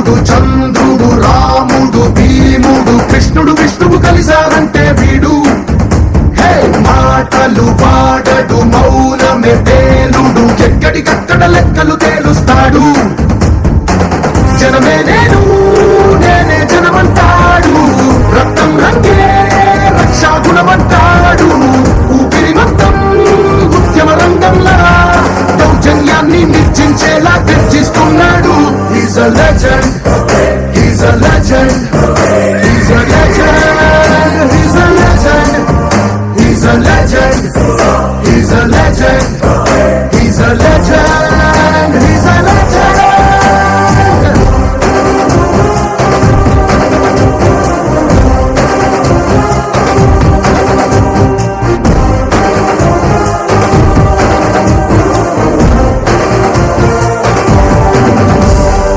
సూర్యుడు చంద్రుడు రాముడు భీముడు కృష్ణుడు విష్ణువు కలిశారంటే వీడు. హే మాటలు పాడడు మౌనమే పేలుడు ఎక్కడికక్కడ లెక్కలు తేలుస్తాడు. జనమే నేను నేనే జనమంటాడు రక్తం రంగే రక్షాగుణమంటాడు. ఊపిరి మొత్తం ఉద్యమ రంగంలా దౌర్జన్యాన్ని నిర్జించేలా గర్జిస్తున్నాడు. He's a legend.